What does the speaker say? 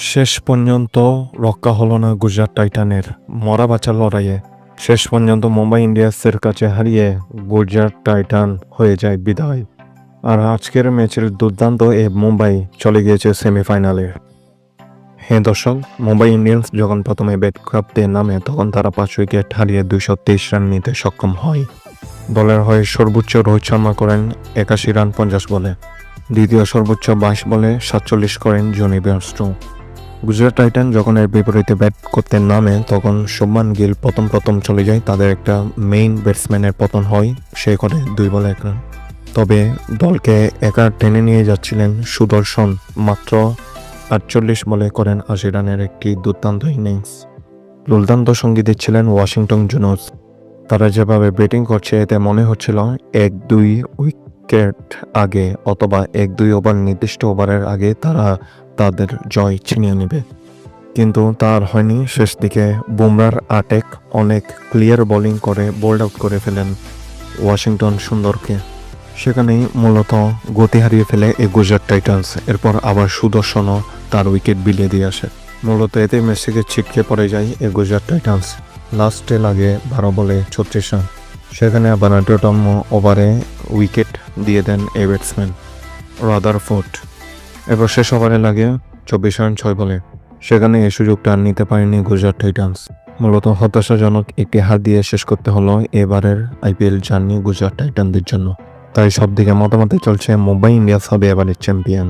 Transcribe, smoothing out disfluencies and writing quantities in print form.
শেষ পর্যন্ত রক্ষা হলো না গুজরাট টাইটানের মরা বাঁচার লড়াইয়ে। শেষ পর্যন্ত মুম্বাই ইন্ডিয়ান্সের কাছে হারিয়ে গুজরাট টাইটান হয়ে যায় বিদায়। আর আজকের ম্যাচের দুর্দান্ত মুম্বাই চলে গিয়েছে সেমিফাইনালে। হ্যাঁ দর্শক, মুম্বাই ইন্ডিয়ান্স যখন প্রথমে ব্যাট করতে নামে তখন তারা 5 উইকেট হারিয়ে 223 রান নিতে সক্ষম হয়। দলের হয়ে সর্বোচ্চ রোহিত শর্মা করেন 81 রান 50 বলে। দ্বিতীয় সর্বোচ্চ 22 বলে 47 করেন জনি বেয়ারস্টো। গুজরাট টাইটান যখন এর বিপরীতে ব্যাট করতে নামে তখন শুভমান গিল প্রথম চলে যায়। তাদের একটা মেইন ব্যাটসম্যানের পতন হয়, সে করে 2 বলে 1 রান। তবে দলকে একা টেনে নিয়ে যাচ্ছিলেন সুদর্শন, মাত্র 48 বলে করেন 80 রানের একটি দুর্দান্ত ইনিংস। দুর্দান্ত সঙ্গী দিচ্ছিলেন ওয়াশিংটন জুনোস। তারা যেভাবে ব্যাটিং করছে এতে মনে হচ্ছিল 1-2 উইকেট আগে অথবা 1-2 ওভার নির্দিষ্ট ওভারের আগে তারা তাদের জয় ছিনিয়ে নেবে, কিন্তু তার হয়নি। শেষ দিকে বুমরার আটেক অনেক ক্লিয়ার বোলিং করে বোল্ড আউট করে ফেলেন ওয়াশিংটন সুন্দরকে। সেখানেই মূলত গতি হারিয়ে ফেলে এই গুজরাট টাইটান্স। এরপর আবার সুদর্শনও তার উইকেট বিলিয়ে দিয়ে আসে। মূলত এতে ম্যাচ থেকে ছিটকে পড়ে যায় এই গুজরাট টাইটান্স। লাস্টে লাগে 12 বলে 36 রান। সেখানে আবার 18তম ওভারে উইকেট দিয়ে দেন এই ব্যাটসম্যান রাদারফোর্ড। এরপর শেষ ওভারে লাগে 24 রান 6 বলে। সেখানে এই সুযোগটা আর নিতে পারেনি গুজরাট টাইটান্স। মূলত হতাশাজনক একটি হার দিয়ে শেষ করতে হলো এবারের আইপিএল জার্নি গুজরাট টাইটানদের জন্য। তাই সব দিকে মতামতে চলছে মুম্বাই ইন্ডিয়ান্স হবে এবারের চ্যাম্পিয়ন।